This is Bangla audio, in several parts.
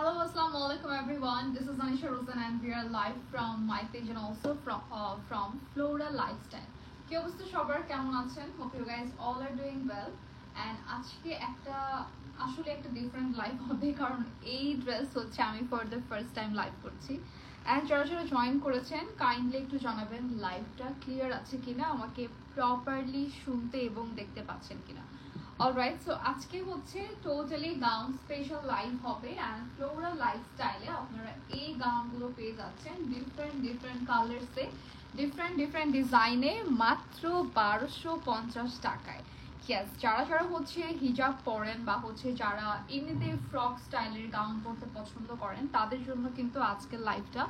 Hello, assalamu alaikum everyone. This is Anisha Rosen and we are live from my page and also from Flora Lifestyle. কি অবস্থা সবার কেমন আছেন? Hope you guys all are doing well. And আজকে একটা ডিফারেন্ট লাইভ হবে কারণ এই ড্রেস হচ্ছে আমি for the first time live করছি। অ্যান্ড যারা যারা জয়েন করেছেন কাইন্ডলি একটু জানাবেন লাইভটা ক্লিয়ার আছে কিনা, আমাকে প্রপারলি শুনতে এবং দেখতে পাচ্ছেন কিনা। অলরাইট, সো আজকে হচ্ছে টোটালি গাউন স্পেশাল লাইভ হবে অ্যান্ড ফ্লোরাল লাইফস্টাইলে আপনারা এই গাউনগুলো পেয়ে যাচ্ছেন ডিফারেন্ট কালার্সে, ডিফারেন্ট ডিজাইনে মাত্র 1250 টাকায়। ইয়েস, যারা যারা হচ্ছে হিজাব পরেন বা হচ্ছে যারা এমনিতে ফ্রক স্টাইলের গাউন পরতে পছন্দ করেন তাদের জন্য কিন্তু আজকের লাইভটা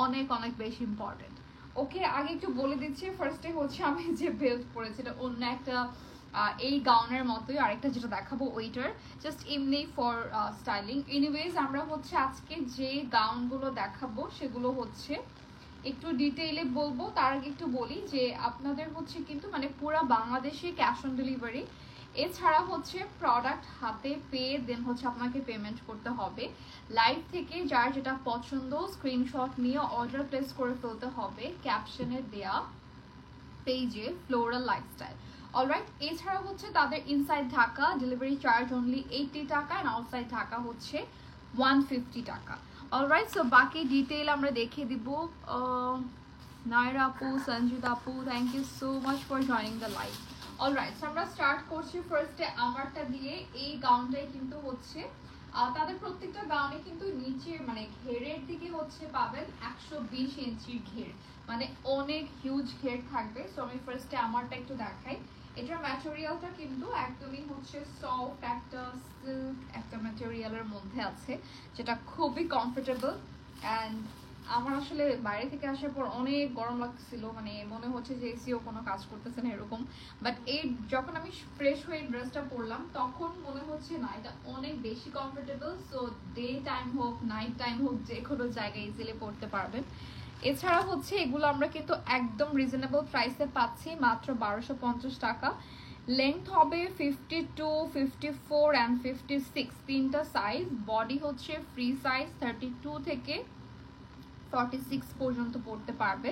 অনেক অনেক বেশি ইম্পর্টেন্ট। ওকে, আগে একটু বলে দিচ্ছি, ফার্স্টে হচ্ছে আমি যে বেল্ট পরেছি এটা অন্য একটা এই গাউনের মতোই, আরেকটা যেটা দেখাবো ওইটার জাস্ট এমনি ফর স্টাইলিং। এনিওয়েজ, আমরা হচ্ছে আজকে যে গাউনগুলো দেখাবো সেগুলো হচ্ছে একটু ডিটেইলে বলবো। তার আগে একটু বলি যে আপনাদের হচ্ছে কিন্তু মানে পুরো বাংলাদেশে ক্যাশ অন ডেলিভারি, এছাড়া হচ্ছে প্রোডাক্ট হাতে পেয়ে দেন হচ্ছে আপনাকে পেমেন্ট করতে হবে। লাইভ থেকে যার যেটা পছন্দ স্ক্রিনশট নিয়ে অর্ডার প্লেস করে ফেলতে হবে ক্যাপশনে দেয়া পেজে ফ্লোরাল লাইফস্টাইল। অলরাইট, এছাড়া হচ্ছে তাদের inside Dhaka delivery charge only 80 টাকা অ্যান্ড আউটসাইড ঢাকা হচ্ছে 150 টাকা। অলরাইট, সো বাকি ডিটেইল আমরা দেখিয়ে দিব। নায়রা আপু, সঞ্জিত আপু, thank you so much for joining the live. Alright, so আমরা স্টার্ট করছি ফার্স্টে আমারটা দিয়ে। এই গাউনটাই কিন্তু হচ্ছে তাদের প্রত্যেকটা গাউনে কিন্তু নিচে মানে ঘেরের দিকে হচ্ছে পাবেন 120 ইঞ্চির ঘের, মানে অনেক হিউজ ঘের থাকবে। সো আমি ফার্স্টে আমারটা একটু দেখাই। এটার ম্যাটেরিয়ালটা কিন্তু একদমই হচ্ছে সফট একটা সিল্ক একটা ম্যাটেরিয়ালের মধ্যে আছে, যেটা খুবই কমফোর্টেবল। অ্যান্ড আমার আসলে বাইরে থেকে আসার পর অনেক গরম লাগছিল, মানে মনে হচ্ছে যে এসিও কোনো কাজ করতেছে না এরকম। বাট এই যখন আমি ফ্রেশ হয়ে ড্রেসটা পরলাম তখন মনে হচ্ছে না, এটা অনেক বেশি কমফোর্টেবল। সো ডে টাইম হোক নাইট টাইম হোক যে কোনো জায়গায় ইজিলি পরতে পারবেন। এছাড়া হচ্ছে এগুলো আমরা কিন্তু একদম রিজনেবল প্রাইসে পাচ্ছি মাত্র 1250 টাকা। লেন্থ হবে 52, 54 অ্যান্ড 56 তিনটা সাইজ। বডি হচ্ছে ফ্রি সাইজ 32 থেকে 46 পর্যন্ত পড়তে পারবে।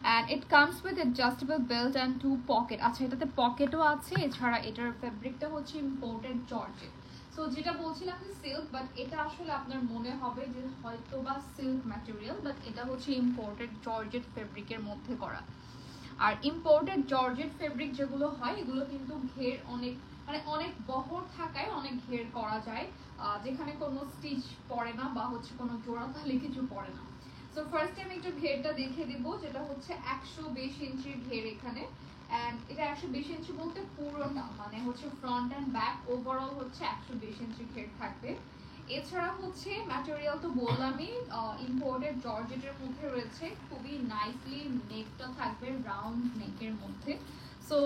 And it comes with adjustable belt and 2 pocket. আচ্ছা, এটাতে পকেটও আছে। এছাড়া এটার ফেব্রিকটা হচ্ছে ইম্পোর্টেড জর্জেট। সো যেটা বলছিলাম যে সিল্ক, বাট এটা আসলে আপনার মনে হবে যে হয়তো বা সিল্ক ম্যাটেরিয়াল, বাট এটা হচ্ছে ইম্পোর্টেড জর্জেট ফেব্রিকের মধ্যে করা। আর ইম্পোর্টেড জর্জেট ফেব্রিক যেগুলো হয় এগুলো কিন্তু ঘের অনেক বহর থাকায় অনেক ঘের করা যায়, যেখানে কোনো স্টিচ পড়ে না বা হচ্ছে কোনো জোড়াতালি কিছু পড়ে না। সো ফার্স্ট আমি একটু ঘেরটা দেখে দিব, যেটা হচ্ছে 120 ইঞ্চির ঘের এখানে। অ্যান্ড এটা 120 ইঞ্চি বলতে পুরো না, মানে হচ্ছে ফ্রন্ট অ্যান্ড ব্যাক ওভারঅল হচ্ছে 120 ইঞ্চি ঘের থাকবে। এছাড়া হচ্ছে ম্যাটেরিয়াল তো বললামই, ইম্পোর্টেড জর্জেটের মধ্যে রয়েছে, খুবই নাইসলি নেকটা থাকবে রাউন্ড নেকের মধ্যে। সো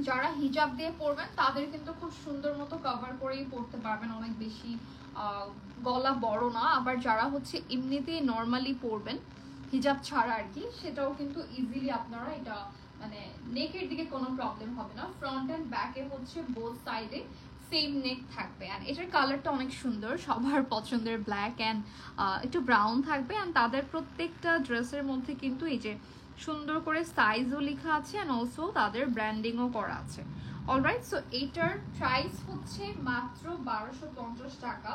যারা হিজাব দিয়ে পরবেন তাদের কিন্তু খুব সুন্দর মতো কভার করেই পরতে পারবেন, অনেক বেশি গলা বড় না। আবার যারা হচ্ছে এমনিতেই নর্মালি পরবেন হিজাব ছাড়া আর কি, সেটাও কিন্তু ইজিলি আপনারা এটা মানে নেকের দিকে কোনো প্রবলেম হবে না। ফ্রন্ট অ্যান্ড ব্যাকে হচ্ছে বোথ সাইডে সেম নেক থাকবে। অ্যান্ড এটার কালারটা অনেক সুন্দর, সবার পছন্দের ব্ল্যাক অ্যান্ড একটু ব্রাউন থাকবে। অ্যান্ড তাদের প্রত্যেকটা ড্রেসের মধ্যে কিন্তু এই যে সুন্দর করে সাইজও লেখা আছে অ্যান্ড অলসো তাদের ব্র্যান্ডিংও করা আছে। অলরাইট, সো এইটার প্রাইস হচ্ছে মাত্র 1250 টাকা।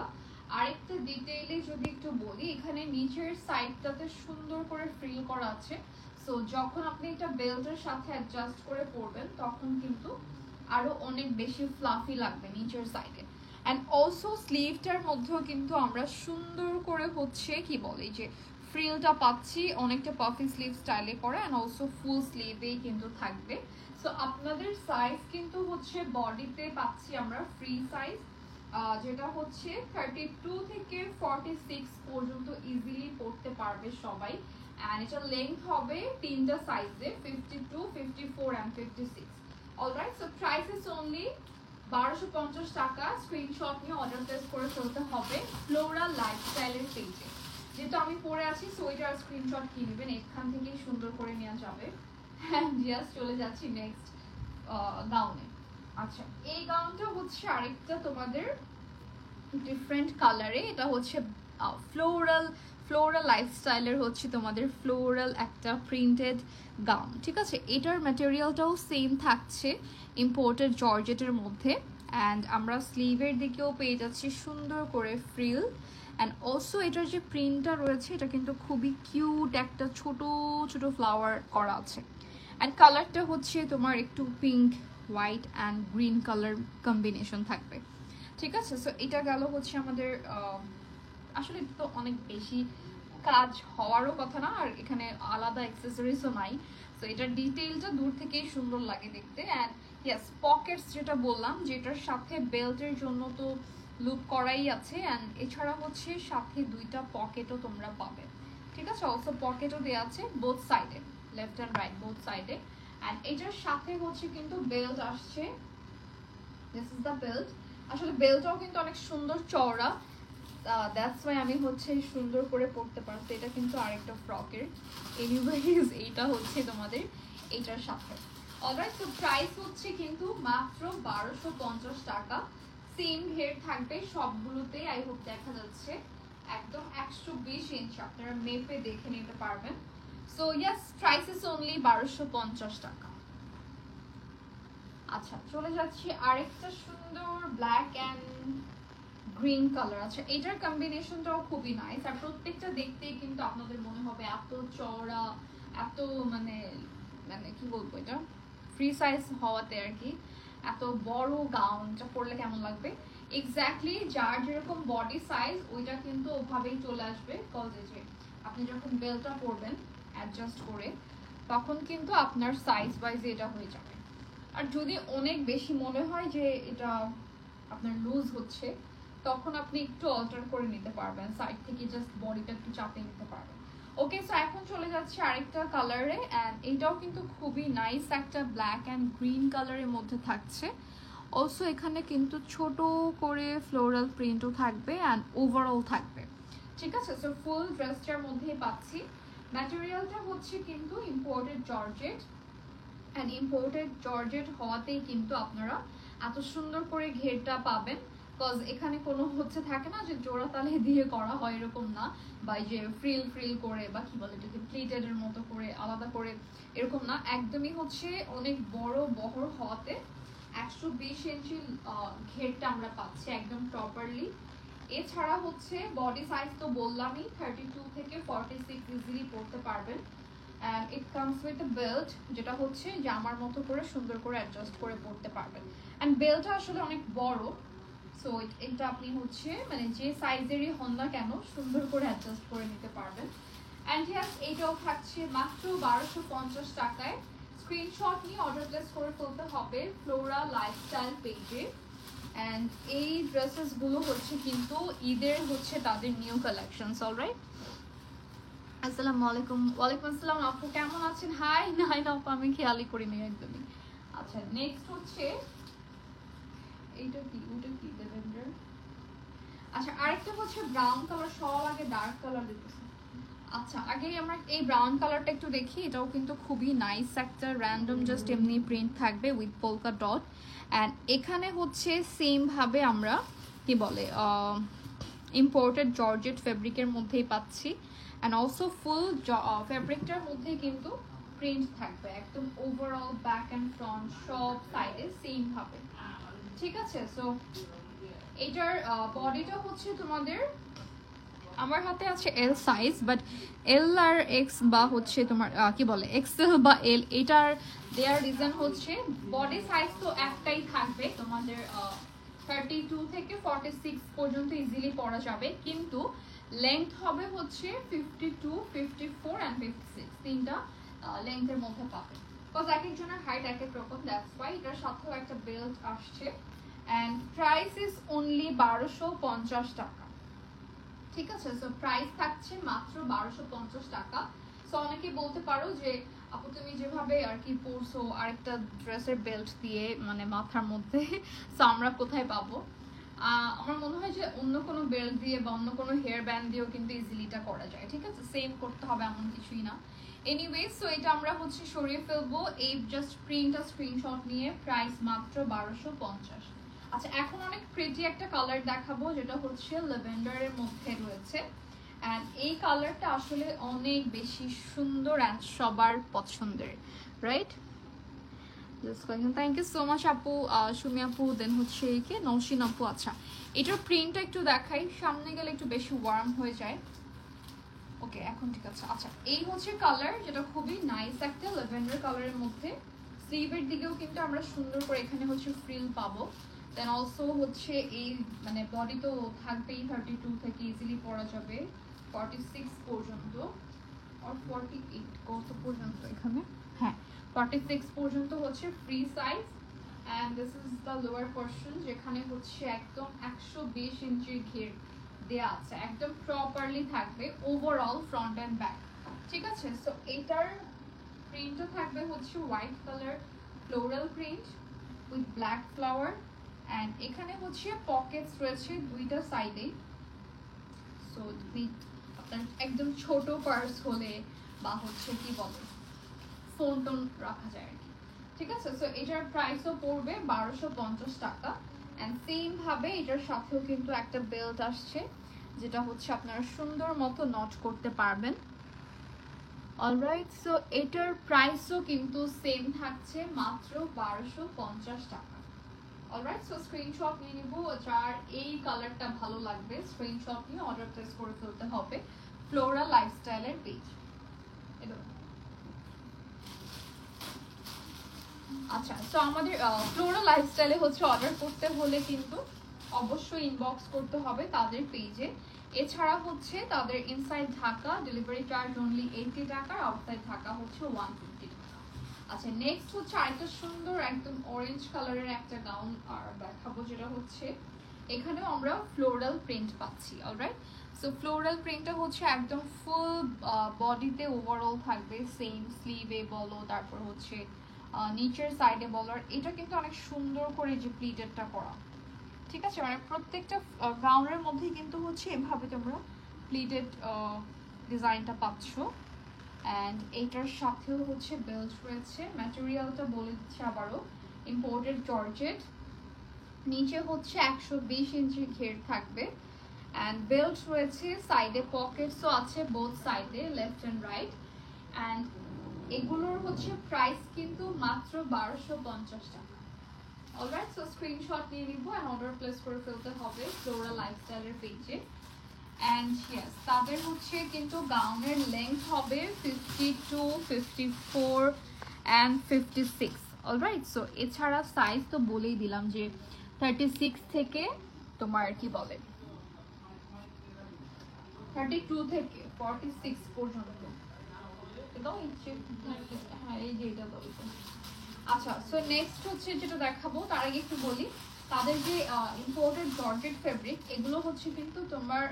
আরেকটা ডিটেইলে যদি একটু বলি, এখানে নিচের সাইডটাতে সুন্দর করে ফ্রিল করা আছে। সো যখন আপনি এটা বেল্টের সাথে অ্যাডজাস্ট করে পরবেন তখন কিন্তু আরো অনেক বেশি ফ্লাফি লাগবে নিচের সাইডে। অ্যান্ড অলসো স্লিভটার মধ্যেও কিন্তু আমরা সুন্দর করে হচ্ছে কি বলে যে ফ্রিলটা পাচ্ছি, অনেকটা পাফি স্লিভ স্টাইলে করা অ্যান্ড অলসো ফুল স্লিভেই কিন্তু থাকবে। সো আপনাদের সাইজ কিন্তু হচ্ছে বডিতে পাচ্ছি আমরা ফ্রি সাইজ, যেটা হচ্ছে 32 থেকে 46 পর্যন্ত ইজিলি পড়তে পারবে সবাই। অ্যান্ড এটা লেন্থ হবে তিনটা সাইজে 52, 54 and 56। Alright, so price is only 1250 টাকা। স্ক্রিনশট নিয়ে অর্ডার প্লেস করে ফেলতে হবে ফ্লোরাল লাইফস্টাইলের পেজে। যেহেতু আমি পরে আছি সো এটার স্ক্রিনশট কি নেবেন, এখান থেকেই সুন্দর করে নেওয়া যাবে। হ্যাঁ, জাস্ট চলে যাচ্ছি নেক্সট গাউনে। আচ্ছা, এই গাউনটা হচ্ছে আরেকটা তোমাদের ডিফারেন্ট কালারে। এটা হচ্ছে ফ্লোরাল ফ্লোরাল লাইফস্টাইলের হচ্ছে তোমাদের ফ্লোরাল একটা প্রিন্টেড গাউন, ঠিক আছে। এটার ম্যাটেরিয়ালটাও সেম থাকছে, ইম্পোর্টেড জর্জেটের মধ্যে। অ্যান্ড আমরা স্লিভের দিকেও পেয়ে যাচ্ছি সুন্দর করে ফ্রিল। অ্যান্ড অলসো এটার যে প্রিন্টটা রয়েছে এটা কিন্তু খুবই কিউট, একটা ছোট ছোট ফ্লাওয়ার করা আছে। অ্যান্ড কালারটা হচ্ছে তোমার একটু pink, white and green colour combination থাকবে, ঠিক আছে। সো এটা গেল হচ্ছে আমাদের আসলে তো অনেক বেশি কাজ হওয়ারও কথা না, আর এখানে আলাদা অ্যাক্সেসরিজও নাই। সো এটার ডিটেইলটা দূর থেকেই সুন্দর লাগে দেখতে। অ্যান্ড ইয়েস, পকেটস যেটা বললাম, যেটার সাথে বেল্টের জন্য তো লুপ করাই আছে। অ্যান্ড এছাড়া হচ্ছে সাথে দুইটা পকেটও তোমরা পাবে, ঠিক আছে। অলসো পকেটও দেওয়া আছে বোথ সাইডে, লেফট অ্যান্ড রাইট বোথ সাইডে। অ্যান্ড এটার সাথে হচ্ছে কিন্তু বেল্ট আসছে, দিস ইজ দ্য বেল্ট। আসলে বেল্টটাও কিন্তু অনেক সুন্দর চওড়া, দ্যাটস ওয়াই আমি হচ্ছে সুন্দর করে পরতে পারছি। এটা কিন্তু আরেকটা ফ্রকের। এনিওয়েজ এইটা হচ্ছে তোমাদের এইটার সাথে। অলরাইট, তো প্রাইস হচ্ছে কিন্তু মাত্র 1250 টাকা। সেম ঘের থাকবে সবগুলোতে, আই হোপ দেখা যাচ্ছে একদম 120 ইঞ্চ, আপনারা মেপে দেখে নিতে পারবেন। So yes, price is only 1250 টাকা। আচ্ছা, চলে যাচ্ছি আরেকটা সুন্দর ব্ল্যাক অ্যান্ড গ্রিন কালার। আচ্ছা, এটার কম্বিনেশনটাও খুবই নাইস। আর প্রত্যেকটা দেখতেই কিন্তু আপনাদের মনে হবে এত চওড়া, এত মানে মানে কি বলবো, এটা ফ্রি সাইজ হওয়াতে আর কি, এত বড় গাউনটা পরলে কেমন লাগবে। এক্স্যাক্টলি যার যেরকম বডি সাইজ ওইটা কিন্তু ওভাবেই চলে আসবে। কজ যে আপনি যখন বেল্টটা পরবেন অ্যাডজাস্ট করে, তখন কিন্তু আপনার সাইজ ওয়াইজে এটা হয়ে যাবে। আর যদি অনেক বেশি মনে হয় যে এটা আপনার লুজ হচ্ছে, তখন আপনি একটু অল্টার করে নিতে পারবেন, সাইড থেকে জাস্ট বডিটা একটু চাপিয়ে নিতে পারবেন। ওকে, সো এখন চলে যাচ্ছে আরেকটা কালারে। অ্যান্ড এইটাও কিন্তু খুবই নাইস, একটা ব্ল্যাক অ্যান্ড গ্রিন কালারের মধ্যে থাকছে। অলসো এখানে কিন্তু ছোট করে ফ্লোরাল প্রিন্টও থাকবে অ্যান্ড ওভারঅল থাকবে, ঠিক আছে। সো ফুল ড্রেসটার মধ্যেই পাচ্ছি। ম্যাটেরিয়ালটা হচ্ছে কিন্তু imported georgette, and imported georgette হওয়াতেই কিন্তু আপনারা এত সুন্দর করে ঘেরটা পাবেন। কজ এখানে কোনো হচ্ছে থাকে না যে জোড়া তালে দিয়ে করা হয়, এরকম না। বা যে ফ্রিল ফ্রিল করে বা কি বলে এটাকে প্লিটেডের মতো করে আলাদা করে, এরকম না। একদমই হচ্ছে অনেক বড় বহর হওয়াতে 120 ইঞ্চি ঘেরটা আমরা পাচ্ছি একদম প্রপারলি। এছাড়া হচ্ছে বডি সাইজ তো বললামই, 32 থেকে 46 ইজিলি পরতে পারবেন। And it comes with a belt, যেটা হচ্ছে জামার মতো করে সুন্দর করে অ্যাডজাস্ট করে পরতে পারবেন। অ্যান্ড বেল্টটা আসলে অনেক বড়, সো এটা আপনি হচ্ছে মানে যে সাইজেরই হন না কেন সুন্দর করে অ্যাডজাস্ট করে নিতে পারবেন। অ্যান্ড ইয়াস, এইটাও থাকছে মাত্র 1250 টাকায়। স্ক্রিনশট নিয়ে অর্ডার প্লেস করে ফেলতে হবে ফ্লোরা লাইফস্টাইল পেজে। অ্যান্ড এই ড্রেসেসগুলো হচ্ছে কিন্তু ঈদের হচ্ছে তাদের নিউ কালেকশনস। অলরাইট, আসসালামু আলাইকুম। ওয়ালাইকুম আসসালাম আপু, কেমন আছেন? হাই নাই না আপু, আমি খেয়ালই করিনি একদমই। আচ্ছা, নেক্সট হচ্ছে এইটা কি, ওটা কি ল্যাভেন্ডার। আচ্ছা, আরেকটা হচ্ছে ব্রাউন কালার, সব আগে ডার্ক কালার দিতেছে। আচ্ছা, আগে আমরা এই ব্রাউন কালারটা একটু দেখি। এটাও কিন্তু খুবই নাইস একটা র্যান্ডম জাস্ট এমনি প্রিন্ট থাকবে উইথ পোলকা ডট। অ্যান্ড এখানে হচ্ছে সেম ভাবে আমরা কি বলে ইম্পোর্টেড জর্জেট ফেব্রিকের মধ্যেই পাচ্ছি। অ্যান্ড অলসো ফুল ফেব্রিকটার মধ্যে কিন্তু প্রিন্ট থাকবে একদম ওভারঅল, ব্যাক অ্যান্ড ফ্রন্ট সব সাইডে সেম ভাবে, ঠিক আছে। সো এটার বডিটা হচ্ছে তোমাদের, আমার হাতে আছে এল সাইজ, বাট এল আর এক্স বা হচ্ছে তোমার কি বলে এক্সেল বা এল, এটার দেয়ার রিজন হচ্ছে বডি সাইজ তো একটাই থাকবে তোমাদের, 32 থেকে 46 পর্যন্ত ইজিলি পরা যাবে, কিন্তু লেংথ হবে হচ্ছে 52, 54 অ্যান্ড 56, তিনটা লেংথের মধ্যে পাবে। বিকজ এক একজনের হাইট এক এক রকম, দ্যাটস ওয়াই এটার সাথেও একটা বেল্ট আসছে। অ্যান্ড প্রাইস ইজ অনলি 1250 টাকা, ঠিক আছে। সো প্রাইস থাকছে মাত্র 1250 টাকা। সো অনেকে বলতে পারো যে আপু তুমি যেভাবে আর কি পরছো আরেকটা ড্রেসের বেল্ট দিয়ে মানে মাথার মধ্যে, সো আমরা কোথায় পাবো? আমার মনে হয় যে অন্য কোনো বেল্ট দিয়ে বা অন্য কোনো হেয়ার ব্যান্ড দিয়েও কিন্তু ইজিলিটা করা যায়, ঠিক আছে। সেম করতে হবে এমন কিছুই না। এনিওয়েজ, সো এটা আমরা হচ্ছে সরিয়ে ফেলবো। এই জাস্ট প্রিন্টটা স্ক্রিনশট নিয়ে প্রাইস মাত্র 1250। আচ্ছা এখন অনেক প্রিটি একটা কালার দেখাবো যেটা হচ্ছে ল্যাভেন্ডারের মধ্যে রয়েছে, অ্যান্ড এই কালারটা আসলে অনেক বেশি সুন্দর অ্যান্ড সবার পছন্দের, right? Thank you so much আপু, সুমি আপু, দেন হচ্ছে একে নৌশিন আপু। আচ্ছা এটার প্রিন্টটা একটু দেখাই, সামনে গেলে একটু বেশি ওয়ার্ম হয়ে যায়। ওকে এখন ঠিক আছে। আচ্ছা এই হচ্ছে কালার, যেটা খুবই নাইস একটা ল্যাভেন্ডার কালারের মধ্যে। স্লিভের দিকেও কিন্তু আমরা সুন্দর করে এখানে হচ্ছে ফ্রিল পাবো। দেন অলসো হচ্ছে এই মানে বডি তো থাকবেই, 32 থেকে ইজিলি পরা যাবে 46 পর্যন্ত, আর 48 কত পর্যন্ত এখানে, হ্যাঁ 46 পর্যন্ত হচ্ছে free size. And this is the lower portion, যেখানে হচ্ছে একদম 120 ইঞ্চির ঘের দেয়া আছে, একদম প্রপারলি থাকবে ওভারঅল ফ্রন্ট অ্যান্ড ব্যাক। ঠিক আছে, সো এটার প্রিন্টটা থাকবে হচ্ছে white colour floral print with black flower, and এখানে হচ্ছে পকেটস রয়েছে দুইটা সাইডে। সো আপনার একদম ছোট পার্স হলে বা হচ্ছে কি বলে ফোন টোন রাখা যায় আর কি। ঠিক আছে, সো এটার প্রাইসও পড়বে 1250 টাকা। অ্যান্ড সেম ভাবে এটার সাথেও কিন্তু একটা বেল্ট আসছে, যেটা হচ্ছে আপনারা সুন্দর মতো নট করতে পারবেন। অলরাইট, সো এটার প্রাইসও কিন্তু সেম থাকছে মাত্র 1250 টাকা। অলরাইট, সো স্ক্রিনশট নিয়ে নিব, যার এই কালারটা ভালো লাগবে স্ক্রিনশট নিয়ে অর্ডার প্লেস করে ফেলতে হবে ফ্লোরা লাইফস্টাইলের পেজ। আচ্ছা, তো আমাদের ফ্লোরা লাইফস্টাইলে হচ্ছে অর্ডার করতে হলে কিন্তু অবশ্যই ইনবক্স করতে হবে তাদের পেজে। এছাড়া হচ্ছে তাদের inside Dhaka delivery charge only 80 টাকা, আউটসাইড ঢাকা হচ্ছে 150 টাকা। আচ্ছা নেক্সট হচ্ছে আরেকটা সুন্দর একদম অরেঞ্জ কালারের একটা গাউন আর দেখাবো, যেটা হচ্ছে এখানেও আমরা ফ্লোরাল প্রিন্ট পাচ্ছি। অলরাইট, সো ফ্লোরাল প্রিন্টটা হচ্ছে একদম ফুল বডিতে ওভারঅল থাকবে, সেম স্লিভে বলো, তারপর হচ্ছে নিচের সাইডে বলার, এটা কিন্তু অনেক সুন্দর করে যে প্লিটেডটা করা। ঠিক আছে, মানে প্রত্যেকটা গাউনের মধ্যেই কিন্তু হচ্ছে এভাবে তোমরা প্লিটেড ডিজাইনটা পাচ্ছ। অ্যান্ড এইটার সাথেও হচ্ছে বেল্ট রয়েছে, ম্যাটেরিয়ালটা বলে দিচ্ছে আবারও ইম্পোর্টেড জর্জেট। নিচে হচ্ছে 120 ইঞ্চি ঘের থাকবে, অ্যান্ড বেল্ট রয়েছে, সাইডে পকেটসও আছে বোথ সাইডে লেফট অ্যান্ড রাইট। অ্যান্ড এগুলোর হচ্ছে প্রাইস কিন্তু মাত্র 1250 টাকা। অলরাইট, সো স্ক্রিনশট নিয়ে নিব অ্যান্ড অর্ডার প্লেস করে ফেলতে হবে ফ্লোরা লাইফস্টাইলের পেজে। অ্যান্ড ইয়েস, তাদের হচ্ছে কিন্তু গাউনের লেন্থ হবে 52, 54 অ্যান্ড 56। অলরাইট, সো এছাড়া সাইজ তো বলেই দিলাম যে 36 থেকে তোমার কি বলে 32 থেকে 46 পর্যন্ত। হ্যাঁ এই যে এটা বলতো। আচ্ছা, সো নেক্সট হচ্ছে যেটা দেখাবো তার আগে একটু বলি, তাদের যে ইম্পোর্টেড জর্জেট ফেব্রিক, এগুলো হচ্ছে কিন্তু তোমার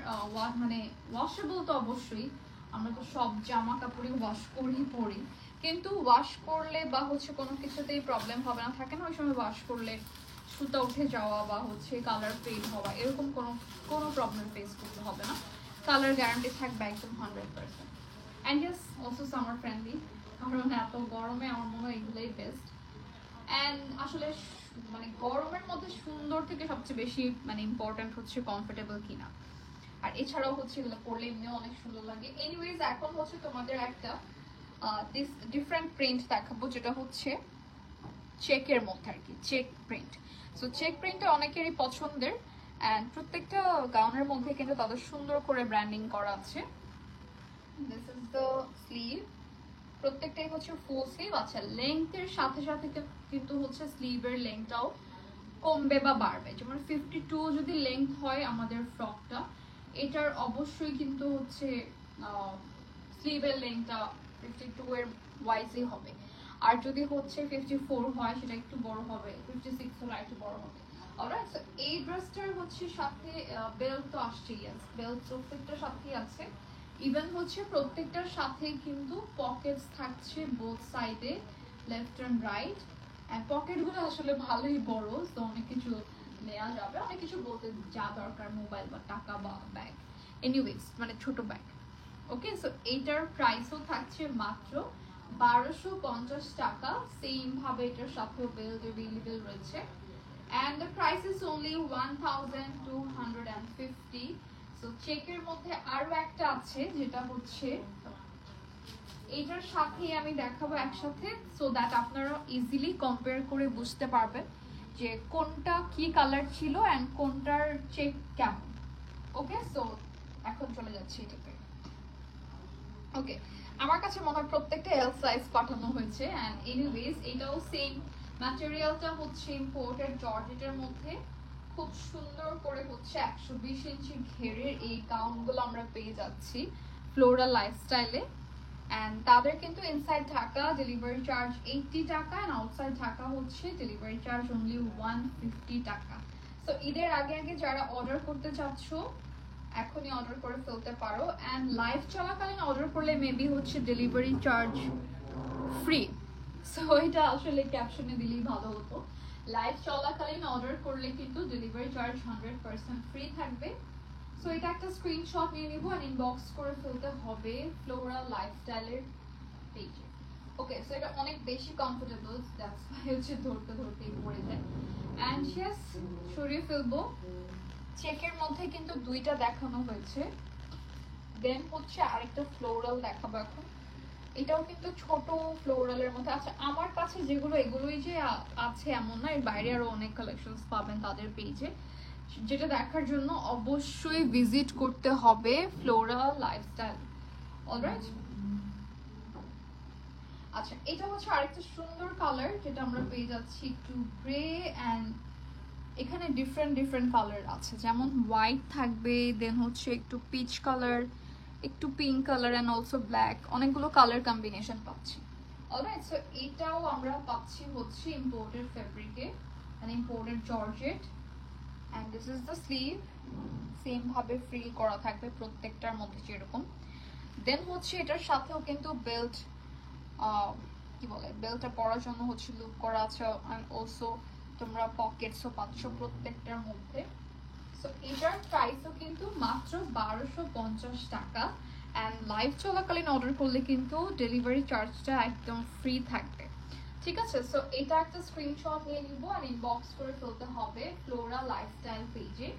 মানে ওয়াশেবল তো অবশ্যই, আমরা তো সব জামা কাপড়ই ওয়াশ পরি, কিন্তু ওয়াশ করলে বা হচ্ছে কোনো কিছুতেই প্রবলেম হবে না, থাকে না ওই সময় ওয়াশ করলে সুতা উঠে যাওয়া বা হচ্ছে কালার ফেড হওয়া, এরকম কোনো প্রবলেম ফেস করতে হবে না। কালার গ্যারান্টি থাকবে একদম 100%। And yes also summer friendly, কারণ এত গরমে আমার মনে হয় এগুলোই বেস্ট। অ্যান্ড আসলে মানে গরমের মধ্যে সুন্দর থেকে সবচেয়ে বেশি মানে ইম্পর্টেন্ট হচ্ছে কমফোর্টেবল কিনা, আর এছাড়াও হচ্ছে এগুলো পরলে এমনিও অনেক সুন্দর লাগে। এনিওয়েজ, এখন হচ্ছে তোমাদের একটা ডিফারেন্ট প্রিন্ট দেখাবো, যেটা হচ্ছে চেকের মধ্যে আর কি, চেক প্রিন্ট। সো চেক প্রিন্টটা অনেকেরই পছন্দের, অ্যান্ড প্রত্যেকটা গাউনের মধ্যে কিন্তু তাদের সুন্দর করে ব্র্যান্ডিং করা আছে। দিস ইজ দ্য স্লিভ, প্রত্যেকটাই হচ্ছে ফুল স্লিভ। আচ্ছা, লেংথের সাথে সাথে কিন্তু হচ্ছে স্লিভের লেংথটাও কমবে বা বাড়বে, যেমন 52 যদি লেংথ হয় আমাদের ফ্রকটা, এটার অবশ্যই কিন্তু হচ্ছে স্লিভের লেংথটা 52 এর ওয়াইজই হবে। আর যদি হচ্ছে 54 হয় সেটা একটু বড় হবে, 56 হলে একটু বড় হবে। অলরাইট, সো এই ড্রেসটার হচ্ছে সাথে বেল্ট তো আসছেই, বেল্ট প্রত্যেকটার সাথেই আছে। ইভেন হচ্ছে প্রত্যেকটার সাথে কিন্তু পকেটস থাকছে বোথ সাইডে লেফট অ্যান্ড রাইট। অ্যান্ড পকেটগুলো আসলে ভালোই বড়, তো অনেক কিছু নেওয়া যাবে, অনেক কিছু বলতে যা দরকার, মোবাইল বা টাকা বা ব্যাগ, এনিওয়েজ মানে ছোট ব্যাগ। ওকে, সো এইটার প্রাইসও থাকছে মাত্র 1250 টাকা। সেম ভাবে এটার সাথেও বেল্ট অ্যাভেলেবেল রয়েছে। and the price is only 1250. So চেকের মধ্যে আরো একটা আছে যেটা হচ্ছে এটার সাথে আমি দেখাবো একসাথে, সো দ্যাট আপনারা ইজিলি কম্পেয়ার করে বুঝতে পারবেন যে কোনটা কি কালার ছিল এন্ড কোনটার চেক কেমন। ওকে, সো এখন চলে যাচ্ছি এটাতে। ওকে, আমার কাছে মনে হয় প্রত্যেকটা এল সাইজ পাঠানো হয়েছে এন্ড এনিওয়েজ এটাও সেম ম্যাটেরিয়ালটা হচ্ছে ইম্পোর্টেড জর্জেটের মধ্যে। খুব সুন্দর করে হচ্ছে 120 ইঞ্চি ঘেরের এই গাউনগুলো আমরা পেয়ে যাচ্ছি ফ্লোরাল লাইফস্টাইলে। এন্ড তাদের কিন্তু ইনসাইড ঢাকা ডেলিভারি চার্জ 80 টাকা এন্ড আউটসাইড ঢাকা হচ্ছে ডেলিভারি চার্জ অনলি 150 টাকা। সো ঈদের আগে আগে যারা অর্ডার করতে চাচ্ছ এখনই অর্ডার করে ফেলতে পারো এন্ড লাইভ চলাকালীন অর্ডার করলে মেবি হচ্ছে ডেলিভারি চার্জ ফ্রি। সো এটা আসলে ক্যাপশনে দিলেই ভালো হতো, লাইভ চলাকালীন অর্ডার করলে কিন্তু ডেলিভারি চার্জ 100% ফ্রি থাকবে। সো এটা একটা স্ক্রিনশট নিয়ে নিব আর ইনবক্স করে ফেলতে হবে ফ্লোরাল লাইফস্টাইলের পেজে। ওকে, সো এটা অনেক বেশি কমফোর্টেবল, দ্যাটস ওয়াই হচ্ছে ধরতে ধরতেই পড়ে যায়। এন্ড ইয়েস, সরিয়ে ফেলবো। চেকের মধ্যে কিন্তু দুইটা দেখানো হয়েছে, দেন হচ্ছে আরেকটা ফ্লোরাল দেখাবো এখন। এটাও কিন্তু ছোট ফ্লোরালের মধ্যে। আচ্ছা, আমার কাছে যেগুলো এগুলোই যে আছে এমন না, এর বাইরে আরো অনেক কালেকশনস পাবেন তাদের পেজে, যেটা দেখার জন্য অবশ্যই ভিজিট করতে হবে ফ্লোরাল লাইফস্টাইল। অলরাইট, আচ্ছা এটা হচ্ছে আরেকটা সুন্দর কালার যেটা আমরা পেয়ে যাচ্ছি একটু গ্রে এন্ড এখানে ডিফারেন্ট কালার আছে, যেমন হোয়াইট থাকবে, দেন হচ্ছে একটু পিচ কালার, একটু pink colour and also black, অনেকগুলো কালার কম্বিনেশন পাচ্ছি। অলরাইট, সো এটাও আমরা পাচ্ছি হচ্ছে ইম্পোর্টেড ফেব্রিকে and imported georgette and this is the sleeve, same ভাবে ফ্রিল করা থাকবে প্রত্যেকটার মধ্যে যেরকম। দেন হচ্ছে এটার সাথেও কিন্তু বেল্ট, কি বলে, বেল্টটা পরার জন্য হচ্ছে লুপ করা আছে এন্ড অলসো তোমরা পকেটসও পাচ্ছ প্রত্যেকটার মধ্যে। সো এটার প্রাইসও কিন্তু মাত্র 1250 টাকা এন্ড লাইভ চলাকালীন অর্ডার করলে কিন্তু ডেলিভারি চার্জটা একদম ফ্রি থাকবে। ঠিক আছে, সো এটা একটা স্ক্রিনশট নিয়ে নিব আর ইনবক্স করে ফেলতে হবে ফ্লোরা লাইফস্টাইল পেজে।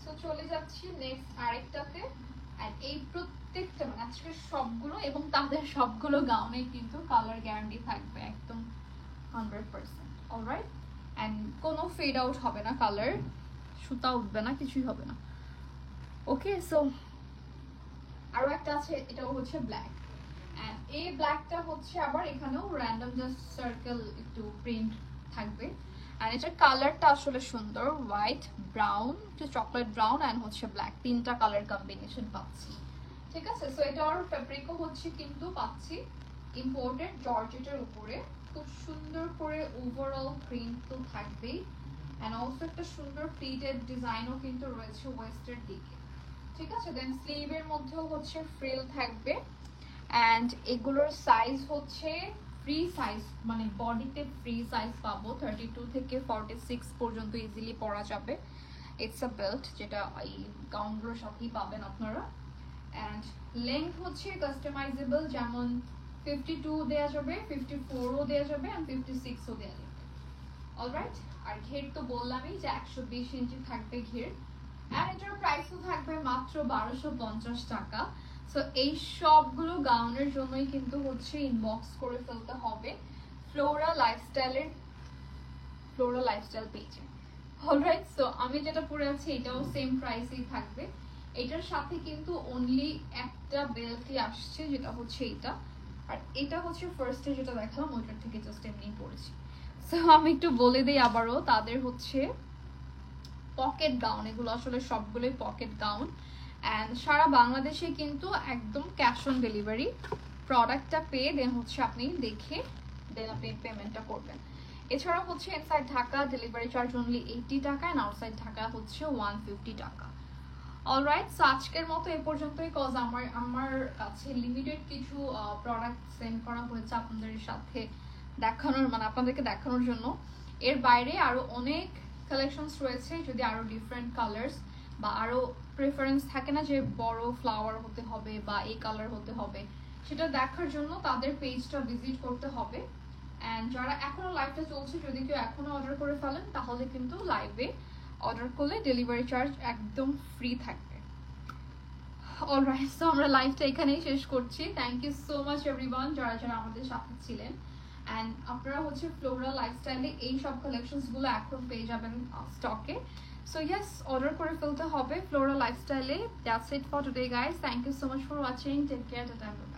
সো চলে যাচ্ছি নেক্সট আরেকটাতে এন্ড এই প্রত্যেকটা মানে আজকে সবগুলো এবং তাদের সবগুলো গাউনে কিন্তু কালার গ্যারান্টি থাকবে একদম 100%। অলরাইট, এন্ড কোনো ফেড আউট হবে না, কালার সুতা উঠবে না, কিছুই হবে না। ওকে, সো আরো একটা আছে, এটাও হচ্ছে ব্ল্যাক এন্ড এই ব্ল্যাকটা হচ্ছে আবার এখানেও র্যান্ডম জাস্ট সার্কেল একটু প্রিন্ট থাকবে এন্ড এটার কালারটা আসলে সুন্দর, হোয়াইট, ব্রাউন, একটু চকলেট ব্রাউন এন্ড হচ্ছে ব্ল্যাক, তিনটা কালার কম্বিনেশন পাচ্ছি। ঠিক আছে, সো এটার ফেব্রিকও হচ্ছে কিন্তু পাচ্ছি ইম্পোর্টেড জর্জেটের উপরে, খুব সুন্দর করে ওভারঅল প্রিন্ট তো থাকবেই এন্ড অলসো একটা সুন্দর প্লিটেড ডিজাইনও কিন্তু রয়েছে ওয়েস্টের দিকে। ঠিক আছে, দেন স্লিভের মধ্যেও হচ্ছে ফ্রিল থাকবে এন্ড এগুলোর সাইজ হচ্ছে ফ্রি সাইজ, মানে বডিতে ফ্রি সাইজ পাবো 32 থেকে 46 পর্যন্ত ইজিলি পরা যাবে। ইটস আ বেল্ট যেটা এই গাউনগুলোর সাথেই পাবেন আপনারা এন্ড লেন্থ হচ্ছে কাস্টমাইজেবল, যেমন 52 দেয়া যাবে, 54ও দেয়া যাবে এন্ড 56ও দেয়া যাবে। অলরাইট, আর ঘের তো বললামই যে 120 ইঞ্চি থাকবে ঘের এন্ড এটার প্রাইসও থাকবে মাত্র 1250 টাকা। সো এই সবগুলো গাউনের জন্যই কিন্তু হচ্ছে ইনবক্স করে ফেলতে হবে ফ্লোরা লাইফস্টাইল পেজে। অলরাইট, সো আমি যেটা পরে আছি এটাও সেম প্রাইসেই থাকবে। এটার সাথে কিন্তু অনলি একটা বেল্টই আসছে যেটা হচ্ছে এটা, আর এটা হচ্ছে ফার্স্টে যেটা দেখালাম ওইটার থেকে জাস্ট এমনি পড়েছি। সো আমি একটু বলে দিই আবারও, তাদের হচ্ছে পকেট গাউন, এগুলো আসলে সবগুলোই পকেট গাউন এন্ড সারা বাংলাদেশে কিন্তু একদম ক্যাশ অন ডেলিভারি, প্রোডাক্টটা পেয়ে দেন হচ্ছে আপনি দেখে দেন আপনি পেমেন্টটা করবেন। এছাড়া হচ্ছে inside Dhaka delivery charge only 80 টাকা এন্ড আউটসাইড ঢাকা হচ্ছে 150 টাকা। অলরাইট, সো আজকের মতো এ পর্যন্তই, কজ আমার কাছে লিমিটেড কিছু প্রোডাক্ট সেন্ড করা হয়েছে আপনাদের সাথে দেখানোর, মানে আপনাদেরকে দেখানোর জন্য। এর বাইরে আরো অনেক কালেকশনস রয়েছে, যদি আরো ডিফারেন্ট কালার্স বা আরো প্রেফারেন্স থাকে না যে বড় ফ্লাওয়ার হতে হবে বা এই কালার হতে হবে, সেটা দেখার জন্য তাদের পেজটা ভিজিট করতে হবে অ্যান্ড যারা এখনো লাইভটা চলছে যদি কেউ এখনো অর্ডার করে ফেলেন তাহলে কিন্তু লাইভে অর্ডার করলে ডেলিভারি চার্জ একদম ফ্রি থাকবে। অলরাইট, সো আমরা লাইভটা এখানেই শেষ করছি। Thank you so much everyone যারা যারা আমাদের সাথে ছিলেন। অ্যান্ড আপনারা হচ্ছে ফ্লোরা লাইফস্টাইলে এই সব কালেকশনসগুলো এখন পেয়ে যাবেন স্টকে। সো ইয়েস, অর্ডার করে ফেলতে হবে ফ্লোরা লাইফস্টাইলে। That's it for today guys, thank you so much for watching, take care, tata.